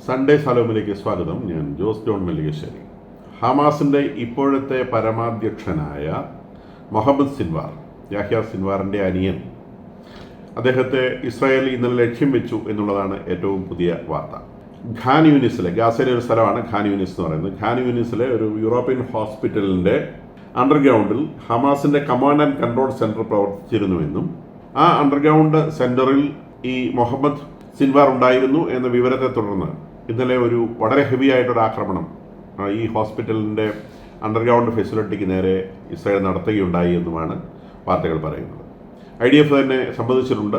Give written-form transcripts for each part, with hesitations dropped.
Sunday സലോമിലേക്ക് സ്വാഗതം. ഞാൻ Jose John മെല്ലികശ്ശേരി. ഹമാസിൻ്റെ ഇപ്പോഴത്തെ പരമാധ്യക്ഷനായ മുഹമ്മദ് സിൻവാർ, യാഹ്യ സിൻവാറിൻ്റെ അനിയൻ, അദ്ദേഹത്തെ ഇസ്രായേൽ ഇന്നലെ ലക്ഷ്യം വെച്ചു എന്നുള്ളതാണ് ഏറ്റവും പുതിയ വാർത്ത. ഖാൻ യൂനിസിലെ, ഗാസയിലെ ഒരു സ്ഥലമാണ് ഖാൻ യൂനിസ് എന്ന് പറയുന്നത്. ഖാൻ യൂനിസിലെ ഒരു യൂറോപ്യൻ ഹോസ്പിറ്റലിൻ്റെ അണ്ടർഗ്രൗണ്ടിൽ ഹമാസിൻ്റെ കമാൻഡ് ആൻഡ് കൺട്രോൾ സെൻറ്റർ പ്രവർത്തിച്ചിരുന്നുവെന്നും ആ അണ്ടർഗ്രൗണ്ട് സെൻറ്ററിൽ ഈ മുഹമ്മദ് സിൻവാർ ഉണ്ടായിരുന്നു എന്ന വിവരത്തെ തുടർന്ന് ഇന്നലെ ഒരു വളരെ ഹെവി ആയിട്ടൊരു ആക്രമണം ഈ ഹോസ്പിറ്റലിൻ്റെ അണ്ടർഗ്രൗണ്ട് ഫെസിലിറ്റിക്ക് നേരെ ഇസ്രായേൽ നടത്തുകയുണ്ടായി എന്നുമാണ് വാർത്തകൾ പറയുന്നത്. IDF തന്നെ സമ്മതിച്ചിട്ടുണ്ട്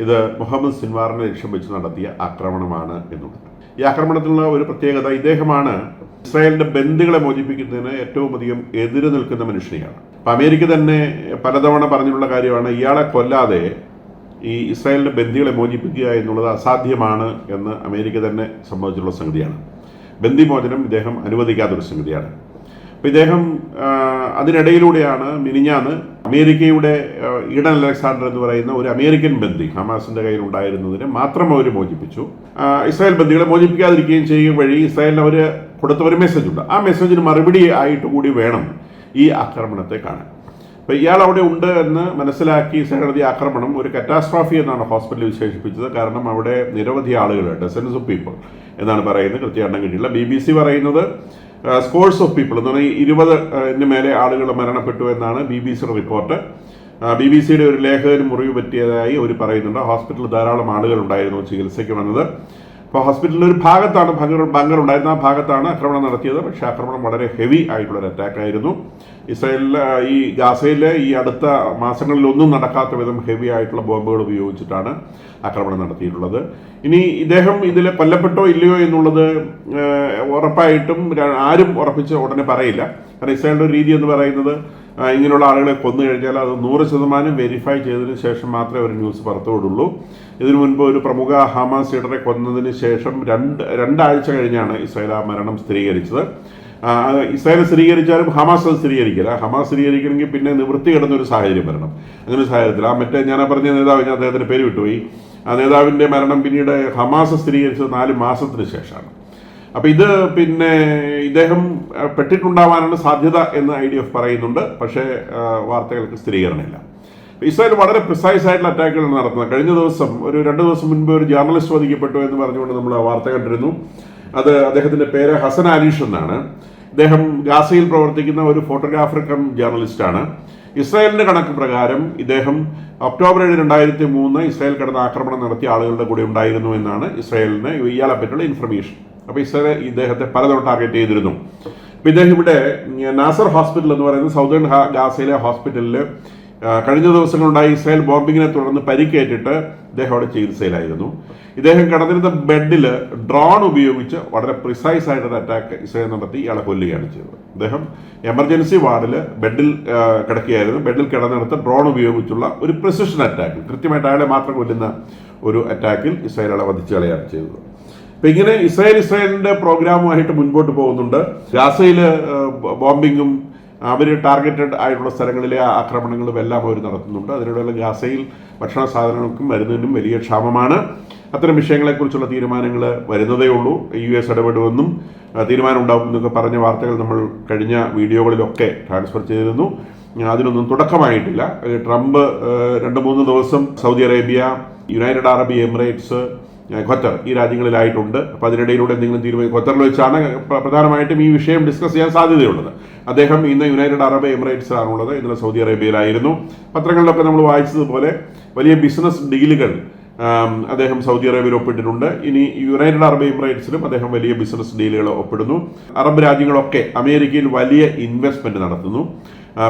ഇത് മുഹമ്മദ് സിൻവാറിനെ ലക്ഷ്യം വെച്ച് നടത്തിയ ആക്രമണമാണ് എന്നുള്ളത്. ഈ ആക്രമണത്തിലുള്ള ഒരു പ്രത്യേകത, ഇദ്ദേഹമാണ് ഇസ്രായേലിൻ്റെ ബന്ദികളെ മോചിപ്പിക്കുന്നതിന് ഏറ്റവും അധികം എതിര് നിൽക്കുന്ന മനുഷ്യനെയാണ്. അപ്പം അമേരിക്ക തന്നെ പലതവണ പറഞ്ഞിട്ടുള്ള കാര്യമാണ്, ഇയാളെ കൊല്ലാതെ ഈ ഇസ്രായേലിൻ്റെ ബന്ദികളെ മോചിപ്പിക്കുക എന്നുള്ളത് അസാധ്യമാണ് എന്ന് അമേരിക്ക തന്നെ സമ്മതിച്ചിട്ടുള്ള സംഗതിയാണ്. ബന്ദിമോചനം ഇദ്ദേഹം അനുവദിക്കാത്തൊരു സംഗതിയാണ്. അപ്പോൾ ഇദ്ദേഹം അതിനിടയിലൂടെയാണ് മിനിഞ്ഞാന്ന് അമേരിക്കയുടെ ഈഡൻ അലക്സാണ്ടർ എന്ന് പറയുന്ന ഒരു അമേരിക്കൻ ബന്ദി ഹമാസിൻ്റെ കയ്യിൽ ഉണ്ടായിരുന്നതിനെ മാത്രം അവർ മോചിപ്പിച്ചു. ഇസ്രായേൽ ബന്ദികളെ മോചിപ്പിക്കാതിരിക്കുകയും ചെയ്യുക വഴി ഇസ്രായേലിന് അവർ കൊടുത്ത ഒരു മെസ്സേജുണ്ട്. ആ മെസ്സേജിന് മറുപടി ആയിട്ട് കൂടി വേണം ഈ ആക്രമണത്തെ കാണാൻ. അപ്പോൾ ഇയാൾ അവിടെ ഉണ്ട് എന്ന് മനസ്സിലാക്കി ഇസ്രായേൽ നടത്തിയ ആക്രമണം ഒരു കറ്റാസ്ട്രോഫി എന്നാണ് ഹോസ്പിറ്റലിൽ വിശേഷിപ്പിച്ചത്. കാരണം അവിടെ നിരവധി ആളുകൾ, ഡസൻസ് ഓഫ് പീപ്പിൾ എന്നാണ് പറയുന്നത്, കൃത്യമായിട്ട് കിട്ടിയില്ല. BBC പറയുന്നത് സ്കോഴ്സ് ഓഫ് പീപ്പിൾ എന്ന് പറഞ്ഞാൽ 20 മേലെ ആളുകൾ മരണപ്പെട്ടു എന്നാണ് BBC റിപ്പോർട്ട്. BBC ഒരു ലേഖകന് മുറിവ് പറ്റിയതായി അവർ പറയുന്നുണ്ട്. ഹോസ്പിറ്റലിൽ ധാരാളം ആളുകൾ ഉണ്ടായിരുന്നു ചികിത്സയ്ക്ക് വന്നത്. അപ്പോൾ ഹോസ്പിറ്റലിൻ്റെ ഒരു ഭാഗത്താണ് ബങ്കർ ഉണ്ടായിരുന്ന, ആ ഭാഗത്താണ് ആക്രമണം നടത്തിയത്. പക്ഷേ ആക്രമണം വളരെ ഹെവി ആയിട്ടുള്ളൊരു അറ്റാക്കായിരുന്നു. ഇസ്രായേലിൽ ഈ ഗാസയിലെ ഈ അടുത്ത മാസങ്ങളിലൊന്നും നടക്കാത്ത വിധം ഹെവി ആയിട്ടുള്ള ബോംബുകൾ ഉപയോഗിച്ചിട്ടാണ് ആക്രമണം നടത്തിയിട്ടുള്ളത്. ഇനി ഇദ്ദേഹം ഇതിൽ കൊല്ലപ്പെട്ടോ ഇല്ലയോ എന്നുള്ളത് ഉറപ്പായിട്ടും ആരും ഉറപ്പിച്ച് ഉടനെ പറയില്ല. കാരണം ഇസ്രായേലിൻ്റെ ഒരു രീതി എന്ന് പറയുന്നത്, ഇങ്ങനെയുള്ള ആളുകളെ കൊന്നു കഴിഞ്ഞാൽ അത് 100% വെരിഫൈ ചെയ്തതിന് ശേഷം മാത്രമേ ഒരു ന്യൂസ് പുറത്തുവിടുള്ളൂ. ഇതിനു മുൻപ് ഒരു പ്രമുഖ ഹമാസ് ലീഡറെ കൊന്നതിന് ശേഷം രണ്ടാഴ്ച കഴിഞ്ഞാണ് ഇസ്രായേൽ ആ മരണം സ്ഥിരീകരിച്ചത്. ഇസ്രായേൽ സ്ഥിരീകരിച്ചാലും ഹമാസ് അത് സ്ഥിരീകരിക്കില്ല. ഹമാസ് സ്ഥിരീകരിക്കണമെങ്കിൽ പിന്നെ നിവൃത്തി കിടന്നൊരു സാഹചര്യം വരണം. അങ്ങനെ ഒരു സാഹചര്യത്തിൽ ഞാൻ പറഞ്ഞ നേതാവ്, ഞാൻ അദ്ദേഹത്തിൻ്റെ പേര് വിട്ടുപോയി, ആ നേതാവിൻ്റെ മരണം പിന്നീട് ഹമാസ് സ്ഥിരീകരിച്ചത് 4 മാസത്തിന് ശേഷമാണ്. അപ്പോൾ ഇത് ഇദ്ദേഹം പെട്ടിട്ടുണ്ടാവാനാണ് സാധ്യത എന്ന് IDF പറയുന്നുണ്ട്. പക്ഷേ വാർത്തകൾക്ക് സ്ഥിരീകരണമില്ല. ഇസ്രായേൽ വളരെ പ്രിസൈസ് ആയിട്ടുള്ള അറ്റാക്കുകൾ നടത്തുന്നത്. കഴിഞ്ഞ ദിവസം ഒരു 2 ദിവസം മുൻപ് ഒരു ജേർണലിസ്റ്റ് വധിക്കപ്പെട്ടു എന്ന് പറഞ്ഞുകൊണ്ട് നമ്മൾ വാർത്ത കണ്ടിരുന്നു. അത് അദ്ദേഹത്തിൻ്റെ പേര് ഹസൻ ആലിഷ് എന്നാണ്. ഇദ്ദേഹം ഗാസയിൽ പ്രവർത്തിക്കുന്ന ഒരു ഫോട്ടോഗ്രാഫർ കം ജേർണലിസ്റ്റാണ്. ഇസ്രായേലിൻ്റെ കണക്ക് പ്രകാരം ഇദ്ദേഹം ഒക്ടോബർ 7, 2003 ഇസ്രായേൽ കടന്ന് ആക്രമണം നടത്തിയ ആളുകളുടെ കൂടെ ഉണ്ടായിരുന്നു എന്നാണ് ഇസ്രായേലിന് ഇയാളെ പറ്റിയുള്ള ഇൻഫർമേഷൻ. അപ്പോൾ ഇസ്രായേൽ ഇദ്ദേഹത്തെ പലതവണ ടാർഗറ്റ് ചെയ്തിരുന്നു. അപ്പോൾ ഇദ്ദേഹം ഇവിടെ നാസർ ഹോസ്പിറ്റൽ എന്ന് പറയുന്ന സൗതേൺ ഗാസയിലെ ഹോസ്പിറ്റലിൽ കഴിഞ്ഞ ദിവസങ്ങളുണ്ടായി ഇസ്രായേൽ ബോംബിങ്ങിനെ തുടർന്ന് പരിക്കേറ്റിട്ട് ഇദ്ദേഹം അവിടെ ചികിത്സയിലായിരുന്നു. ഇദ്ദേഹം കിടന്നിരുന്ന ബെഡിൽ ഡ്രോൺ ഉപയോഗിച്ച് വളരെ പ്രിസൈസ് ആയിട്ടൊരു അറ്റാക്ക് ഇസ്രായേൽ നടത്തി ഇയാളെ കൊല്ലുകയാണ് ചെയ്തത്. അദ്ദേഹം എമർജൻസി വാർഡിൽ ബെഡിൽ കിടക്കുകയായിരുന്നു. ബെഡിൽ കിടന്നിടത്ത് ഡ്രോൺ ഉപയോഗിച്ചുള്ള ഒരു പ്രിസിഷൻ അറ്റാക്ക്, കൃത്യമായിട്ട് അയാളെ മാത്രം കൊല്ലുന്ന ഒരു അറ്റാക്കിൽ ഇസ്രായേൽ ആളെ വധിച്ചു കളയാണ് ചെയ്തത്. അപ്പം ഇങ്ങനെ ഇസ്രായേലിൻ്റെ പ്രോഗ്രാമുമായിട്ട് മുൻപോട്ട് പോകുന്നുണ്ട്. ഗാസയിൽ ബോംബിങ്ങും അവർ ടാർഗറ്റഡ് ആയിട്ടുള്ള സ്ഥലങ്ങളിലെ ആക്രമണങ്ങളും എല്ലാം അവർ നടത്തുന്നുണ്ട്. അതിനിടെയുള്ള ഗാസയിൽ ഭക്ഷണ സാധനങ്ങൾക്കും മരുന്നിനും വലിയ ക്ഷാമമാണ്. അത്തരം വിഷയങ്ങളെക്കുറിച്ചുള്ള തീരുമാനങ്ങൾ വരുന്നതേ ഉള്ളൂ. US ഇടപെടുമെന്നും തീരുമാനം ഉണ്ടാകും എന്നൊക്കെ പറഞ്ഞ വാർത്തകൾ നമ്മൾ കഴിഞ്ഞ വീഡിയോകളിലൊക്കെ ട്രാൻസ്ഫർ ചെയ്തിരുന്നു. അതിനൊന്നും തുടക്കമായിട്ടില്ല. ട്രംപ് 2-3 ദിവസം Saudi Arabia, United Arab Emirates, Qatar ഈ രാജ്യങ്ങളിലായിട്ടുണ്ട്. അപ്പോൾ അതിനിടയിലൂടെ എന്തെങ്കിലും തീരുമാനം ഖത്തറിൽ വെച്ചാണ് പ്രധാനമായിട്ടും ഈ വിഷയം ഡിസ്കസ് ചെയ്യാൻ സാധ്യതയുള്ളത്. അദ്ദേഹം ഇന്ന് യുണൈറ്റഡ് അറബ് എമിറേറ്റ്സിലാണുള്ളത്. ഇന്നലെ സൗദി അറേബ്യയിലായിരുന്നു. പത്രങ്ങളിലൊക്കെ നമ്മൾ വായിച്ചതുപോലെ വലിയ ബിസിനസ് ഡീലുകൾ അദ്ദേഹം സൗദി അറേബ്യയിൽ ഒപ്പിട്ടിട്ടുണ്ട്. ഇനി യുണൈറ്റഡ് അറബ് എമിറേറ്റ്സിലും അദ്ദേഹം വലിയ ബിസിനസ് ഡീലുകൾ ഒപ്പിടുന്നു. അറബ് രാജ്യങ്ങളൊക്കെ അമേരിക്കയിൽ വലിയ ഇൻവെസ്റ്റ്മെന്റ് നടത്തുന്നു.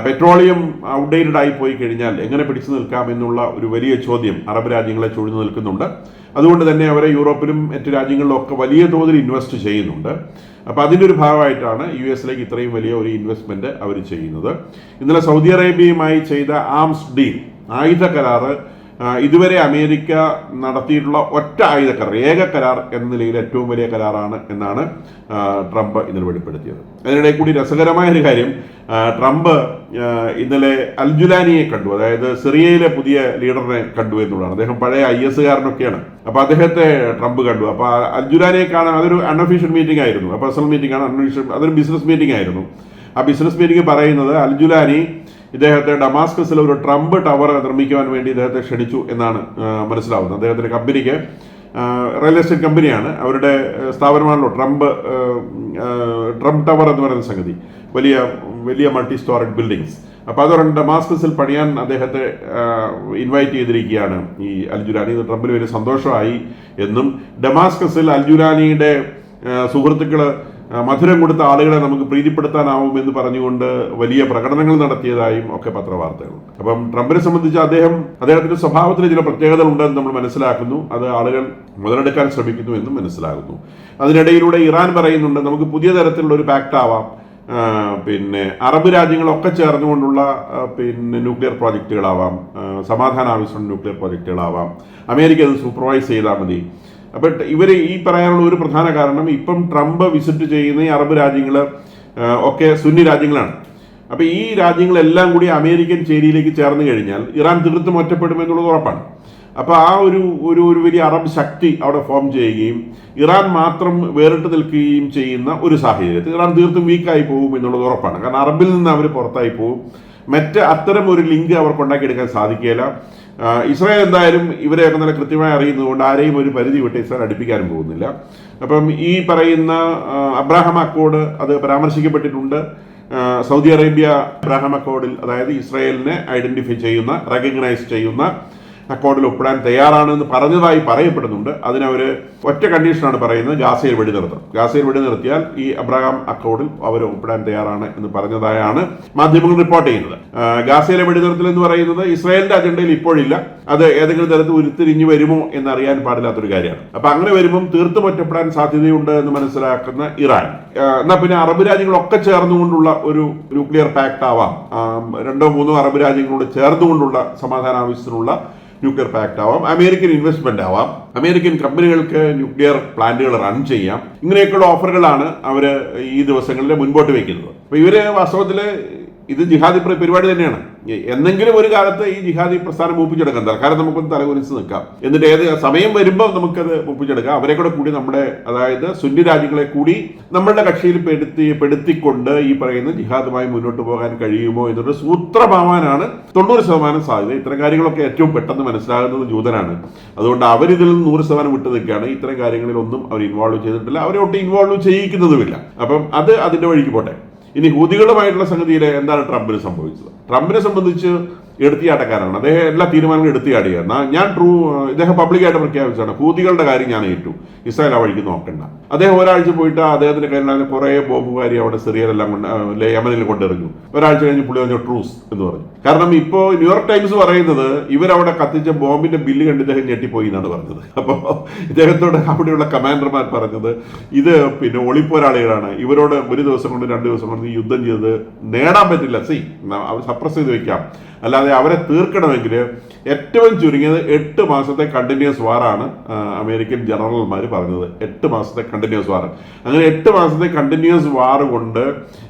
പെട്രോളിയം ഔട്ട്ഡേറ്റഡ് ആയി പോയി കഴിഞ്ഞാൽ എങ്ങനെ പിടിച്ചു നിൽക്കാമെന്നുള്ള ഒരു വലിയ ചോദ്യം അറബ് രാജ്യങ്ങളെ ചൂഴ്ന്നു നിൽക്കുന്നുണ്ട്. അതുകൊണ്ട് തന്നെ അവരെ യൂറോപ്പിലും മറ്റ് രാജ്യങ്ങളിലും ഒക്കെ വലിയ തോതിൽ ഇൻവെസ്റ്റ് ചെയ്യുന്നുണ്ട്. അപ്പോൾ അതിൻ്റെ ഒരു ഭാഗമായിട്ടാണ് US ഇത്രയും വലിയ ഒരു ഇൻവെസ്റ്റ്മെന്റ് അവർ ചെയ്യുന്നത്. ഇന്നലെ സൗദി അറേബ്യയുമായി ചെയ്ത ആംസ് ഡീൽ, ആയുധ കരാറ് ഇതുവരെ അമേരിക്ക നടത്തിയിട്ടുള്ള ഒറ്റ ആയുധ കരാർ, ഏക കരാർ എന്ന നിലയിൽ ഏറ്റവും വലിയ കരാറാണ് എന്നാണ് ട്രംപ് ഇന്നലെ വെളിപ്പെടുത്തിയത്. അതിനിടെ കൂടി രസകരമായ ഒരു കാര്യം, ട്രംപ് ഇന്നലെ അൽജുലാനിയെ കണ്ടു, അതായത് സിറിയയിലെ പുതിയ ലീഡറിനെ കണ്ടു എന്നുള്ളതാണ്. അദ്ദേഹം പഴയ IS കാരനൊക്കെയാണ്. അപ്പോൾ അദ്ദേഹത്തെ ട്രംപ് കണ്ടു. അപ്പോൾ അൽജുലാനിയെ കാണാൻ, അതൊരു അൺഒഫീഷ്യൽ മീറ്റിംഗ് ആയിരുന്നു, പേഴ്സണൽ മീറ്റിംഗ് ആണ്, അതൊരു ബിസിനസ് മീറ്റിംഗ് ആയിരുന്നു. ആ ബിസിനസ് മീറ്റിംഗ് പറയുന്നത് അൽജുലാനി ഇദ്ദേഹത്തെ ഡമാസ്കസിൽ ഒരു ട്രംപ് ടവർ നിർമ്മിക്കുവാൻ വേണ്ടി ഇദ്ദേഹത്തെ ക്ഷണിച്ചു എന്നാണ് മനസ്സിലാവുന്നത്. അദ്ദേഹത്തിൻ്റെ കമ്പനിക്ക്, റിയൽ എസ്റ്റേറ്റ് കമ്പനിയാണ്, അവരുടെ സ്ഥാപനമാണല്ലോ ട്രംപ് ടവർ എന്ന് പറയുന്ന സംഗതി, വലിയ വലിയ മൾട്ടി സ്റ്റോറേജ് ബിൽഡിങ്സ്. അപ്പോൾ അതൊരെണ്ണം ഡമാസ്കസിൽ പണിയാൻ അദ്ദേഹത്തെ ഇൻവൈറ്റ് ചെയ്തിരിക്കുകയാണ് ഈ അൽജുലാനി. ഇത് ട്രംപിന് വലിയ സന്തോഷമായി എന്നും ഡമാസ്കസിൽ അൽജുലാനിയുടെ സുഹൃത്തുക്കൾ മധുരം കൊടുത്ത ആളുകളെ നമുക്ക് പ്രീതിപ്പെടുത്താനാവുമെന്ന് പറഞ്ഞുകൊണ്ട് വലിയ പ്രകടനങ്ങൾ നടത്തിയതായും ഒക്കെ പത്രവാർത്തകളുണ്ട്. അപ്പം ട്രംപിനെ സംബന്ധിച്ച് അദ്ദേഹത്തിന്റെ സ്വഭാവത്തിന് ചില പ്രത്യേകതകൾ ഉണ്ടെന്ന് നമ്മൾ മനസ്സിലാക്കുന്നു. അത് ആളുകൾ മുതലെടുക്കാൻ ശ്രമിക്കുന്നു എന്നും മനസ്സിലാകുന്നു. അതിനിടയിലൂടെ ഇറാൻ പറയുന്നുണ്ട് നമുക്ക് പുതിയ തരത്തിലുള്ള ഒരു പാക്ട് ആവാം, പിന്നെ അറബ് രാജ്യങ്ങളൊക്കെ ചേർന്നുകൊണ്ടുള്ള ന്യൂക്ലിയർ പ്രോജക്റ്റുകളാവാം, സമാധാന ആവശ്യമുള്ള ന്യൂക്ലിയർ പ്രോജക്റ്റുകളാവാം, അമേരിക്ക അത് സൂപ്പർവൈസ് ചെയ്താൽ മതി. അപ്പം ഇവർ ഈ പറയാനുള്ള ഒരു പ്രധാന കാരണം, ഇപ്പം ട്രംപ് വിസിറ്റ് ചെയ്യുന്ന ഈ അറബ് രാജ്യങ്ങൾ ഒക്കെ സുന്നി രാജ്യങ്ങളാണ്. അപ്പോൾ ഈ രാജ്യങ്ങളെല്ലാം കൂടി അമേരിക്കൻ ചേരിയിലേക്ക് ചേർന്ന് കഴിഞ്ഞാൽ ഇറാൻ തീർത്തും ഒറ്റപ്പെടുമെന്നുള്ളത് ഉറപ്പാണ്. അപ്പോൾ ആ ഒരു വലിയ അറബ് ശക്തി അവിടെ ഫോം ചെയ്യുകയും ഇറാൻ മാത്രം വേറിട്ട് നിൽക്കുകയും ചെയ്യുന്ന ഒരു സാഹചര്യത്തിൽ ഇറാൻ തീർത്തും വീക്കായി പോകും എന്നുള്ളത് ഉറപ്പാണ്. കാരണം അറബിൽ നിന്ന് അവർ പുറത്തായി പോകും. അത്തരം ഒരു ലിങ്ക് അവർക്ക് ഉണ്ടാക്കിയെടുക്കാൻ സാധിക്കുകയില്ല. ഇസ്രായേൽ എന്തായാലും ഇവരെയൊക്കെ നല്ല കൃത്യമായി അറിയുന്നതുകൊണ്ട് ആരെയും ഒരു പരിധി വിട്ട് ഇസ്രായേൽ അടുപ്പിക്കാനും പോകുന്നില്ല. അപ്പം ഈ പറയുന്ന അബ്രാഹാം അക്കോർഡ് അത് പരാമർശിക്കപ്പെട്ടിട്ടുണ്ട്. സൗദി അറേബ്യ അബ്രാഹാം അക്കോർഡിൽ, അതായത് ഇസ്രായേലിനെ ഐഡന്റിഫൈ ചെയ്യുന്ന, റെക്കഗ്നൈസ് ചെയ്യുന്ന അക്കോർഡിൽ ഒപ്പിടാൻ തയ്യാറാണെന്ന് പറഞ്ഞതായി പറയപ്പെടുന്നുണ്ട്. അതിനവർ ഒറ്റ കണ്ടീഷനാണ് പറയുന്നത്, ഗാസയിൽ വെടിനിർത്തണം. ഗാസയിൽ വെടിനിർത്തിയാൽ ഈ അബ്രഹാം അക്കോർഡിൽ അവർ ഒപ്പിടാൻ തയ്യാറാണ് എന്ന് പറഞ്ഞതായാണ് മാധ്യമങ്ങൾ റിപ്പോർട്ട് ചെയ്യുന്നത്. ഗാസയിലെ വെടിനിർത്തൽ എന്ന് പറയുന്നത് ഇസ്രായേലിന്റെ അജണ്ടയിൽ ഇപ്പോഴില്ല. അത് ഏതെങ്കിലും തരത്തിൽ ഉരുത്തിരിഞ്ഞു വരുമോ എന്നറിയാൻ പാടില്ലാത്തൊരു കാര്യമാണ്. അപ്പൊ അങ്ങനെ വരുമ്പം തീർത്തും ഒറ്റപ്പെടാൻ സാധ്യതയുണ്ട് എന്ന് മനസ്സിലാക്കുന്ന ഇറാൻ, എന്നാൽ പിന്നെ അറബ് രാജ്യങ്ങളൊക്കെ ചേർന്നുകൊണ്ടുള്ള ഒരു ന്യൂക്ലിയർ പാക്ട് ആവാം, 2-3 അറബ് രാജ്യങ്ങളോട് ചേർന്നുകൊണ്ടുള്ള സമാധാന ആവശ്യത്തിനുള്ള ന്യൂക്ലിയർ പാക്ട് ആവാം, അമേരിക്കൻ ഇൻവെസ്റ്റ്മെന്റ് ആവാം, അമേരിക്കൻ കമ്പനികൾക്ക് ന്യൂക്ലിയർ പ്ലാന്റുകൾ റൺ ചെയ്യാം. ഇങ്ങനെയൊക്കെയുള്ള ഓഫറുകളാണ് അവർ ഈ ദിവസങ്ങളിൽ മുൻപോട്ട് വയ്ക്കുന്നത്. അപ്പൊ ഇവര് വാസ്തവത്തിൽ ഇത് ജിഹാദി പരിപാടി തന്നെയാണ്. എന്തെങ്കിലും ഒരു കാലത്ത് ഈ ജിഹാദി പ്രസ്ഥാനം മൂപ്പിച്ചെടുക്കാം. തൽക്കാലം നമുക്കൊന്ന് തലകുനിച്ച് നിൽക്കാം, എന്നിട്ട് ഏത് സമയം വരുമ്പോൾ നമുക്കത് മൂപ്പിച്ചെടുക്കാം. അവരെ കൂടി നമ്മുടെ, അതായത് സുന്നി രാജ്യങ്ങളെ കൂടി നമ്മളുടെ കക്ഷിയിൽ പെടുത്തിക്കൊണ്ട് ഈ പറയുന്ന ജിഹാദുമായി മുന്നോട്ട് പോകാൻ കഴിയുമോ എന്നൊരു സൂത്രമാവാനാണ് 90% സാധ്യത. ഇത്തരം കാര്യങ്ങളൊക്കെ ഏറ്റവും പെട്ടെന്ന് മനസ്സിലാകുന്നത് ജൂതനാണ്. അതുകൊണ്ട് അവരിതിൽ നിന്ന് 100% വിട്ടു നിൽക്കുകയാണ്. ഇത്തരം കാര്യങ്ങളിലൊന്നും അവർ ഇൻവോൾവ് ചെയ്തിട്ടില്ല, അവരെ ഒട്ടും ഇൻവോൾവ് ചെയ്യിക്കുന്നതുമില്ല. അപ്പം അത് അതിന്റെ വഴിക്ക് പോട്ടെ. ഇനി ഹൂതികളുമായിട്ടുള്ള സംഗതിയിൽ എന്താണ് ട്രംപിന് സംഭവിച്ചത്? ട്രംപിനെ സംബന്ധിച്ച് എടുത്തിയാട്ടക്കാരാണ്. അദ്ദേഹം എല്ലാ തീരുമാനങ്ങളും എടുത്തിയാടുകയാണ്. ഇദ്ദേഹം പബ്ലിക്കായിട്ട് പ്രഖ്യാപിച്ചാണ് ഹൂതികളുടെ കാര്യം ഞാൻ ഏറ്റു, ഇസ്രായേൽ ആ വഴിക്ക് നോക്കണ്ട. അദ്ദേഹം ഒരാഴ്ച പോയിട്ട് അദ്ദേഹത്തിന്റെ കയ്യിൽ കുറേ ബോംബുകാരി അവിടെ സിറിയയിലെല്ലാം യമനിൽ കൊണ്ടെറിഞ്ഞു. ഒരാഴ്ച കഴിഞ്ഞ് പുള്ളി പറഞ്ഞു ട്രൂസ് എന്ന് പറഞ്ഞു. കാരണം ഇപ്പോൾ ന്യൂയോർക്ക് ടൈംസ് പറയുന്നത് ഇവരവിടെ കത്തിച്ച ബോംബിന്റെ ബില്ല് കണ്ട് ഇദ്ദേഹം ഞെട്ടിപ്പോയി എന്നാണ് പറഞ്ഞത്. അപ്പോൾ ഇദ്ദേഹത്തോട് അവിടെയുള്ള കമാൻഡർമാർ പറഞ്ഞത് ഇത് ഒളിപ്പോരാളികളാണ്, ഇവരോട് ഒരു ദിവസം കൊണ്ട് 2 ദിവസം കൊണ്ട് യുദ്ധം ചെയ്ത് നേടാൻ പറ്റില്ല, അവർ സപ്രസ് ചെയ്ത് വെക്കാം, അല്ലാതെ അവരെ തീർക്കണമെങ്കിൽ ഏറ്റവും ചുരുങ്ങിയത് 8 മാസത്തെ കണ്ടിന്യൂസ് വാറാണ് അമേരിക്കൻ ജനറൽമാർ പറഞ്ഞത്. 8 മാസത്തെ കണ്ടിന്യൂസ് വാർ. അങ്ങനെ 8 മാസത്തെ കണ്ടിന്യൂസ് വാർ കൊണ്ട്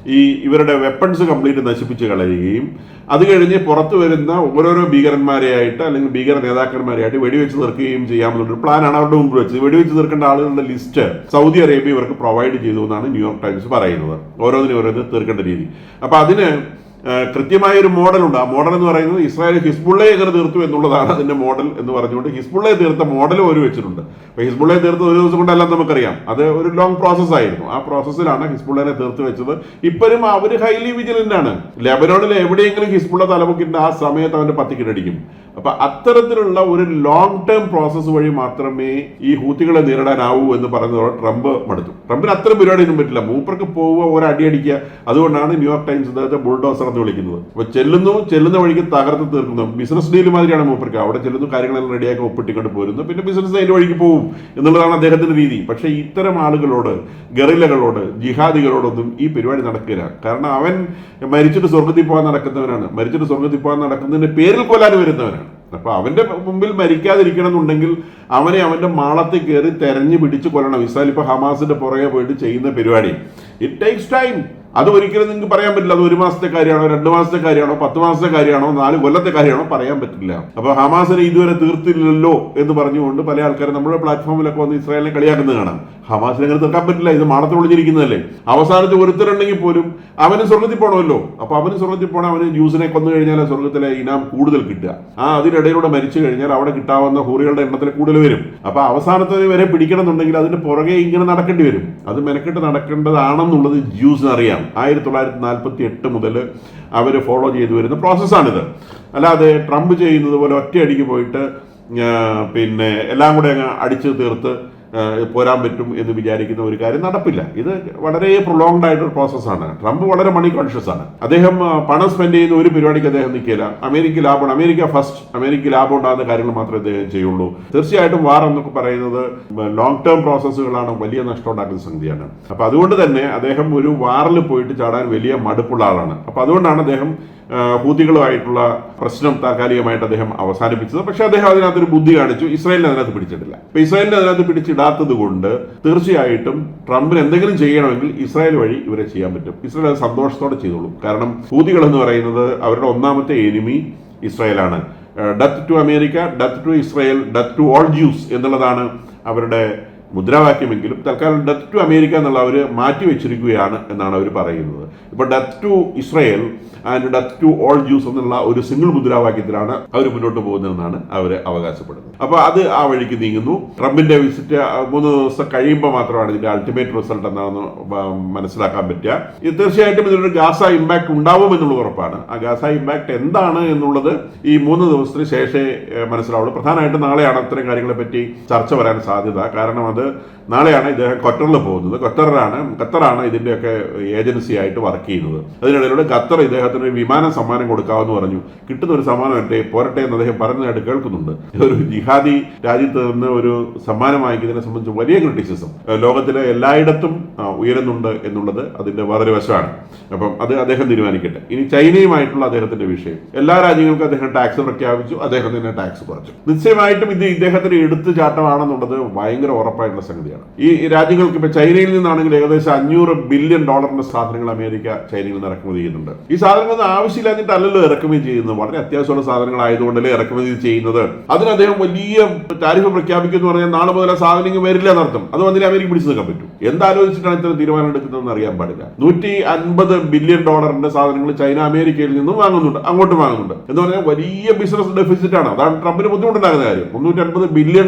ഇവരുടെ വെപ്പൺസ് കംപ്ലീറ്റ് നശിപ്പിച്ച് കളയുകയും അത് കഴിഞ്ഞ് പുറത്തു വരുന്ന ഓരോരോ ഭീകരന്മാരെയായിട്ട് അല്ലെങ്കിൽ ഭീകര നേതാക്കന്മാരെയായിട്ട് വെടിവെച്ച് തീർക്കുകയും ചെയ്യാമെന്നുള്ളൊരു പ്ലാനാണ് അവരുടെ മുമ്പ് വെച്ചത്. വെടിവെച്ച് തീർക്കേണ്ട ആളുകളുടെ ലിസ്റ്റ് സൗദി അറേബ്യ ഇവർക്ക് പ്രൊവൈഡ് ചെയ്തു എന്നാണ് ന്യൂയോർക്ക് ടൈംസ് പറയുന്നത്. ഓരോന്നിനും തീർക്കേണ്ട രീതി. അപ്പൊ അതിന് കൃത്യമായൊരു മോഡലുണ്ട്. ആ മോഡൽ എന്ന് പറയുന്നത് ഇസ്രായേൽ ഹിസ്ബുള്ളയെ എങ്ങനെ തീർത്തു എന്നുള്ളതാണ് അതിന്റെ മോഡൽ എന്ന് പറഞ്ഞുകൊണ്ട് ഹിസ്ബുള്ളയെ തീർത്ത മോഡലും ഒരു വെച്ചിട്ടുണ്ട്. അപ്പൊ ഹിസ്ബുള്ളയെ തീർത്ത് ഒരു ദിവസം കൊണ്ടല്ല നമുക്കറിയാം, അത് ഒരു ലോങ് പ്രോസസ് ആയിരുന്നു. ആ പ്രോസസ്സിലാണ് ഹിസ്ബുള്ളയെ തീർത്ത് വെച്ചത്. ഇപ്പോഴും അവർ ഹൈലി വിജിലന്റ് ആണ്. ലെബനോണിൽ എവിടെയെങ്കിലും ഹിസ്ബുള്ള തലമുക്കിന്റെ ആ സമയത്ത് അവന്റെ പത്തിക്കിട്ടടിക്കും. അപ്പൊ അത്തരത്തിലുള്ള ഒരു ലോങ് ടേം പ്രോസസ്സ് വഴി മാത്രമേ ഈ ഹൂത്തികളെ നേരിടാനാവൂ എന്ന് പറഞ്ഞതോടെ ട്രംപ് മടുത്തു. ട്രംപിന് അത്തരം പരിപാടിയൊന്നും പറ്റില്ല. മൂപ്പർക്ക് പോവുക, ഒരടിയടിക്കുക. അതുകൊണ്ടാണ് ന്യൂയോർക്ക് ടൈംസ് ഇദ്ദേഹത്തെ ബുൾഡോസർ എന്ന് വിളിക്കുന്നത്. അപ്പൊ ചെല്ലുന്ന വഴിക്ക് തകർത്ത് തീർക്കുന്നു. ബിസിനസ് ഡീൽ മാതിരിയാണ് മൂപ്പർക്ക്. അവിടെ ചെല്ലുന്നു, കാര്യങ്ങളെല്ലാം റെഡിയാക്കി ഒപ്പിട്ടിക്കൊണ്ട് പോരുന്നു, പിന്നെ ബിസിനസ് അതിന്റെ വഴിക്ക് പോകും എന്നുള്ളതാണ് അദ്ദേഹത്തിന്റെ രീതി. പക്ഷെ ഇത്തരം ആളുകളോട്, ഗറില്ലകളോട്, ജിഹാദികളോടൊന്നും ഈ പരിപാടി നടക്കില്ല. കാരണം അവൻ മരിച്ചിട്ട് സ്വർഗത്തിൽ പോകാൻ നടക്കുന്നവനാണ്. മരിച്ചിട്ട് സ്വർഗത്തിൽ പോകാൻ നടക്കുന്നതിന്റെ പേരിൽ കൊല്ലാൻ വരുന്നവനാണ്. അപ്പോൾ അവൻ്റെ മുമ്പിൽ മരിക്കാതിരിക്കണം എന്നുണ്ടെങ്കിൽ അവനെ അവൻ്റെ മാളത്തിൽ കയറി തെരഞ്ഞു പിടിച്ച് കൊല്ലണം. ഇസ്രായേൽ ഇപ്പോൾ ഹമാസിന്റെ പുറകെ പോയിട്ട് ചെയ്യുന്ന പരിപാടി ഇറ്റ് ടേക്സ് ടൈം. അത് ഒരിക്കലും നിങ്ങൾക്ക് പറയാൻ പറ്റില്ല. അത് 1 മാസത്തെ കാര്യമാണോ, 2 മാസത്തെ കാര്യമാണോ, 10 മാസത്തെ കാര്യമാണോ, 4 കൊല്ലത്തെ കാര്യമാണോ പറയാൻ പറ്റില്ല. അപ്പോൾ ഹമാസിനെ ഇതുവരെ തീർത്തില്ലല്ലോ എന്ന് പറഞ്ഞുകൊണ്ട് പല ആൾക്കാരും നമ്മുടെ പ്ലാറ്റ്ഫോമിലൊക്കെ വന്ന് ഇസ്രായേലിനെ കളിയാക്കുന്നത് കാണാം. ഹമാസിനെ അങ്ങനെ തീർക്കാൻ പറ്റില്ല, ഇത് മാളത്തിൽ ഒളിഞ്ഞിരിക്കുന്നതല്ലേ. അവസാനത്തെ ഒരുത്തരുണ്ടെങ്കിൽ പോലും അവന് സ്വർഗത്തിൽ പോകണമല്ലോ. അപ്പൊ അവന് സ്വർഗത്തിൽ പോകണം. അവന് ജ്യൂസിനെ കൊന്നു കഴിഞ്ഞാൽ സ്വർഗത്തിലെ ഇനാം കൂടുതൽ കിട്ടുക. അതിനിടയിലൂടെ മരിച്ചു കഴിഞ്ഞാൽ അവിടെ കിട്ടാവുന്ന ഹൂറികളുടെ എണ്ണത്തിൽ കൂടുതൽ വരും. അപ്പൊ അവസാനത്തെ വരെ പിടിക്കണം എന്നുണ്ടെങ്കിൽ അതിന്റെ പുറകെ ഇങ്ങനെ നടക്കേണ്ടി വരും. അത് മെനക്കെട്ട് നടക്കേണ്ടതാണെന്നുള്ളത് ജ്യൂസിന് അറിയാം. 1948 മുതൽ അവർ ഫോളോ ചെയ്തു വരുന്ന പ്രോസസ്സാണിത്. അല്ലാതെ ട്രംപ് ചെയ്യുന്നത് പോലെ ഒറ്റയടിക്ക് പോയിട്ട് പിന്നെ എല്ലാം കൂടെ അങ്ങ് അടിച്ചു തീർത്ത് പോരാൻ പറ്റും എന്ന് വിചാരിക്കുന്ന ഒരു കാര്യം നടപ്പില്ല. ഇത് വളരെ പ്രൊലോങ്ഡ് ആയിട്ടൊരു പ്രോസസ്സാണ്. ട്രംപ് വളരെ മണി കോൺഷ്യസ് ആണ്. അദ്ദേഹം പണം സ്പെൻഡ് ചെയ്യുന്ന ഒരു പരിപാടിക്ക് അദ്ദേഹം നിൽക്കില്ല. അമേരിക്ക ലാഭമാണ്, അമേരിക്ക ഫസ്റ്റ്, അമേരിക്ക ലാഭം ഉണ്ടാകുന്ന കാര്യങ്ങൾ മാത്രമേ അദ്ദേഹം ചെയ്യുള്ളൂ. തീർച്ചയായിട്ടും വാർ എന്നൊക്കെ പറയുന്നത് ലോങ് ടേം പ്രോസസ്സുകളാണ്, വലിയ നഷ്ടം ഉണ്ടാക്കുന്ന സംഗതിയാണ്. അപ്പൊ അതുകൊണ്ട് തന്നെ അദ്ദേഹം ഒരു വാറിൽ പോയിട്ട് ചാടാൻ വലിയ മടുപ്പുള്ള ആളാണ്. അപ്പൊ അതുകൊണ്ടാണ് അദ്ദേഹം ഹൂതികളുമായിട്ടുള്ള പ്രശ്നം താൽക്കാലികമായിട്ട് അദ്ദേഹം അവസാനിപ്പിച്ചത്. പക്ഷെ അദ്ദേഹം അതിനകത്തൊരു ബുദ്ധി കാണിച്ചു. ഇസ്രായേലിനെ അതിനകത്ത് പിടിച്ചിട്ടില്ല. അപ്പൊ ഇസ്രായേലിനെ അതിനകത്ത് പിടിച്ചിടാത്തത് കൊണ്ട് തീർച്ചയായിട്ടും ട്രംപിന് എന്തെങ്കിലും ചെയ്യണമെങ്കിൽ ഇസ്രായേൽ വഴി ഇവരെ ചെയ്യാൻ പറ്റും. ഇസ്രായേൽ അത് സന്തോഷത്തോടെ ചെയ്തോളും. കാരണം ഹൂതികൾ എന്ന് പറയുന്നത് അവരുടെ ഒന്നാമത്തെ എനിമി ഇസ്രായേലാണ്. Death to America, death to Israel, death to all Jews എന്നുള്ളതാണ് അവരുടെ മുദ്രാവാക്യമെങ്കിലും തൽക്കാലം ഡെത്ത് ടു അമേരിക്ക എന്നുള്ള അവർ മാറ്റി വെച്ചിരിക്കുകയാണ് എന്നാണ് അവർ പറയുന്നത്. ഇപ്പോൾ death to Israel and death to all Jews എന്നുള്ള ഒരു സിംഗിൾ മുദ്രാവാക്യത്തിലാണ് അവർ മുന്നോട്ട് പോകുന്നതെന്നാണ് അവർ അവകാശപ്പെടുന്നത്. അപ്പോൾ അത് ആ വഴിക്ക് നീങ്ങുന്നു. ട്രംപിന്റെ വിസിറ്റ് 3 ദിവസം കഴിയുമ്പോൾ മാത്രമാണ് ഇതിന്റെ അൾട്ടിമേറ്റ് റിസൾട്ട് എന്താണെന്ന് മനസ്സിലാക്കാൻ പറ്റുക. ഇത് തീർച്ചയായിട്ടും ഇതിനൊരു ഗാസ ഇമ്പാക്ട് ഉണ്ടാവും എന്നുള്ളത് ഉറപ്പാണ്. ആ ഗാസ ഇമ്പാക്ട് എന്താണ് എന്നുള്ളത് ഈ 3 ദിവസത്തിന് ശേഷമേ മനസ്സിലാവുള്ളൂ. പ്രധാനമായിട്ടും നാളെയാണ് അത്തരം കാര്യങ്ങളെ പറ്റി ചർച്ച വരാൻ സാധ്യത. കാരണം അത് നാളെയാണ് ഇദ്ദേഹം ഖത്തറിൽ പോകുന്നത്. ഖത്തറാണ് ഇതിന്റെയൊക്കെ ഏജൻസി ആയിട്ട് വർക്ക് ചെയ്യുന്നത്. അതിനിടയിലൂടെ ഖത്തർ ഇദ്ദേഹത്തിന് ഒരു വിമാന സമ്മാനം കൊടുക്കാമെന്ന് പറഞ്ഞു. കിട്ടുന്ന ഒരു സമ്മാനം പോരട്ടെ എന്ന് അദ്ദേഹം പറഞ്ഞതായിട്ട് കേൾക്കുന്നുണ്ട്. ഒരു ജിഹാദി രാജ്യത്ത് നിന്ന് ഒരു സമ്മാനം വാങ്ങിക്കുന്നതിനെ സംബന്ധിച്ച് വലിയ ക്രിറ്റിസിസം ലോകത്തിലെ എല്ലായിടത്തും ഉയരുന്നുണ്ട് എന്നുള്ളത് അതിന്റെ വേറൊരു വശമാണ്. അപ്പം അത് അദ്ദേഹം തീരുമാനിക്കട്ടെ. ഇനി ചൈനയുമായിട്ടുള്ള അദ്ദേഹത്തിന്റെ വിഷയം, എല്ലാ രാജ്യങ്ങൾക്കും അദ്ദേഹം ടാക്സ് പ്രഖ്യാപിച്ചു, അദ്ദേഹം തന്നെ ടാക്സ് കുറച്ചു. നിശ്ചയമായിട്ടും ഇത് ഇദ്ദേഹത്തിന് എടുത്തുചാട്ടമാണെന്നുള്ളത് ഭയങ്കര ഉറപ്പായിട്ടുള്ള സംഗതിയാണ്. ഈ രാജ്യങ്ങൾക്ക് ഇപ്പൊ ചൈനയിൽ നിന്നാണെങ്കിൽ ഏകദേശം $500 ബില്യൺ സാധനങ്ങൾ അമേരിക്ക ചൈനയിൽ നിന്ന് ഇറക്കുമതി ചെയ്യുന്നുണ്ട്. ഈ സാധനങ്ങളൊന്നും ആവശ്യമില്ലാഞ്ഞിട്ടല്ലല്ലോ ഇറക്കുമതി ചെയ്യുന്നത്, വളരെ അത്യാവശ്യമുള്ള സാധനങ്ങൾ ആയതുകൊണ്ടല്ലേ ഇറക്കുമതി ചെയ്യുന്നത്. അതിന് അദ്ദേഹം വലിയ താരിഫ് പ്രഖ്യാപിക്കുന്നു പറഞ്ഞാൽ നാളെ മുതൽ ആ സാധനം വരില്ല എന്നർത്ഥം. അത് വന്നില്ല അമേരിക്ക പിടിച്ചു നിൽക്കാൻ പറ്റും. എന്താലോചിച്ചിട്ടാണ് ഇത്തരം തീരുമാനം എടുക്കുന്നതെന്ന് അറിയാൻ പാടില്ല. $150 ബില്യൺ സാധനങ്ങൾ ചൈന അമേരിക്കയിൽ നിന്നും അങ്ങോട്ട് വാങ്ങുന്നുണ്ട് എന്ന് പറഞ്ഞാൽ വലിയ ബിസിനസ് ഡെഫിസിറ്റ് ആണ്. അതാണ് ട്രംപിന് ബുദ്ധിമുട്ടുണ്ടാകുന്ന കാര്യം. $350 ബില്യൺ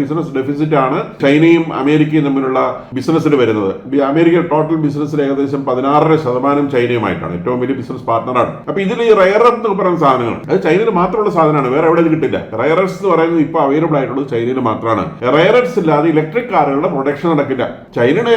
ബിസിനസ് ഡെഫിസിറ്റ് ആണ് ചൈനയും അമേരിക്കയും തമ്മിലുള്ള ബിസിനസ്സിൽ വരുന്നത്. അമേരിക്ക ടോട്ടൽ ബിസിനസ്സിൽ ഏകദേശം 16% ചൈനയുമായിട്ടാണ്. ഏറ്റവും വലിയ ബിസിനസ് പാർട്ണറാണ്. അപ്പൊ ഇതിൽ ഈ റയർ എർത്ത് എന്ന് പറയുന്ന സാധനങ്ങൾ അത് ചൈനയിൽ മാത്രമുള്ള സാധനമാണ്, വേറെ എവിടെ കിട്ടില്ല. റയർ എർത്ത് എന്ന് പറയുന്നത് ഇപ്പൊ അവൈലബിൾ ആയിട്ടുള്ളത് ചൈനയിൽ മാത്രമാണ്. റയർ എർത്ത് ഇല്ലാതെ ഇലക്ട്രിക് കാറുകളുടെ പ്രൊഡക്ഷൻ നടക്കില്ല. ചൈനയുടെ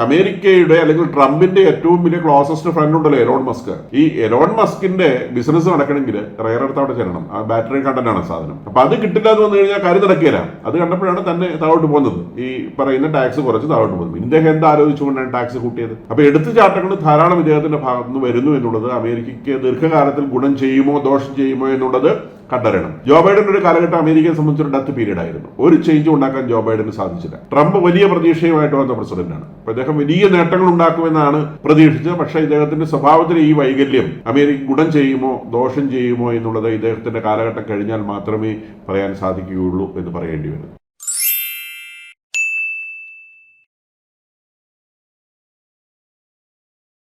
അമേരിക്കയുടെ അല്ലെങ്കിൽ ട്രംപിന്റെ ഏറ്റവും വലിയ ക്ലോസസ്റ്റ് ഫ്രണ്ട് ഉണ്ടല്ലോ എലോൺ മസ്ക്. ഈ എലോൺ മസ്കിന്റെ ബിസിനസ് നടക്കണമെങ്കിൽ റയർ എർത്ത് അവിടെ ചെല്ലണം. ആ ബാറ്ററി കണ്ടന്റ് ആണ് സാധനം. അപ്പൊ അത് കിട്ടില്ല എന്ന് വന്നു കഴിഞ്ഞാൽ കാര്യം നടക്കില്ല. അത് കണ്ടപ്പോഴാണ് തന്നെ താഴോട്ട് പോകുന്നത്. ഈ പറയുന്ന ടാക്സ് കുറച്ച് താഴോട്ട് പോകുന്നു. ഇദ്ദേഹം എന്താ ആലോചിച്ചുകൊണ്ടാണ് ടാക്സ് കൂട്ടിയത്? അപ്പൊ എടുത്തുചാട്ടങ്ങൾ ധാരാളം ഇദ്ദേഹത്തിന്റെ ഭാഗത്ത് നിന്ന് വരുന്നു എന്നുള്ളത് അമേരിക്കയ്ക്ക് ദീർഘകാലത്തിൽ ഗുണം ചെയ്യുമോ ദോഷം ചെയ്യുമോ എന്നുള്ളത് കണ്ടറിയണം. ജോ ബൈഡൻ ഒരു കാലഘട്ടം അമേരിക്കയെ സംബന്ധിച്ചൊരു ഡെത്ത് പീരീഡ് ആയിരുന്നു. ഒരു ചേഞ്ച് ഉണ്ടാക്കാൻ ജോ ബൈഡന് സാധിച്ചില്ല. ട്രംപ് വലിയ പ്രതീക്ഷയുമായിട്ട് വന്ന പ്രസിഡന്റാണ്. അപ്പൊ ഇദ്ദേഹം വലിയ നേട്ടങ്ങൾ ഉണ്ടാക്കുമെന്നാണ് പ്രതീക്ഷിച്ചത്. പക്ഷേ ഇദ്ദേഹത്തിന്റെ സ്വഭാവത്തിലെ ഈ വൈകല്യം അമേരിക്ക ഗുണം ചെയ്യുമോ ദോഷം ചെയ്യുമോ എന്നുള്ളത് ഇദ്ദേഹത്തിന്റെ കാലഘട്ടം കഴിഞ്ഞാൽ മാത്രമേ പറയാൻ സാധിക്കുകയുള്ളൂ എന്ന് പറയേണ്ടി വരും.